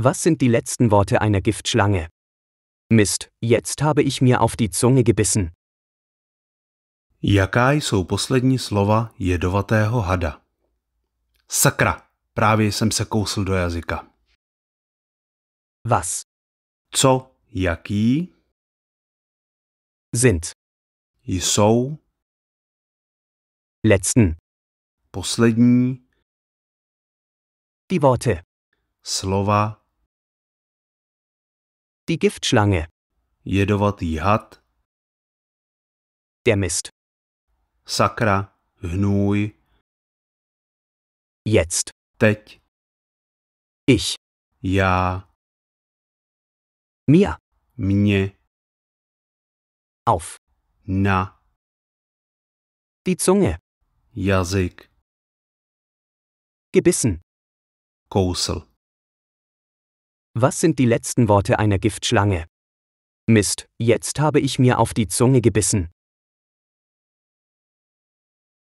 Was sind die letzten Worte einer Giftschlange? Mist, jetzt habe ich mir auf die Zunge gebissen. Jaká jsou poslední slova jedovatého hada? Sakra, právě jsem se kousl do jazyka. Was Co, jaký, sind jsou, letzten poslední, die Worte? slova, Die Giftschlange, jedovatý had, der Mist. sakra, hnůj, Jetzt. teď, Ich. já, Mir. mě, Auf. na, Die Zunge. jazyk, Gebissen. kousl. Was sind die letzten Worte einer Giftschlange? Mist, jetzt habe ich mir auf die Zunge gebissen.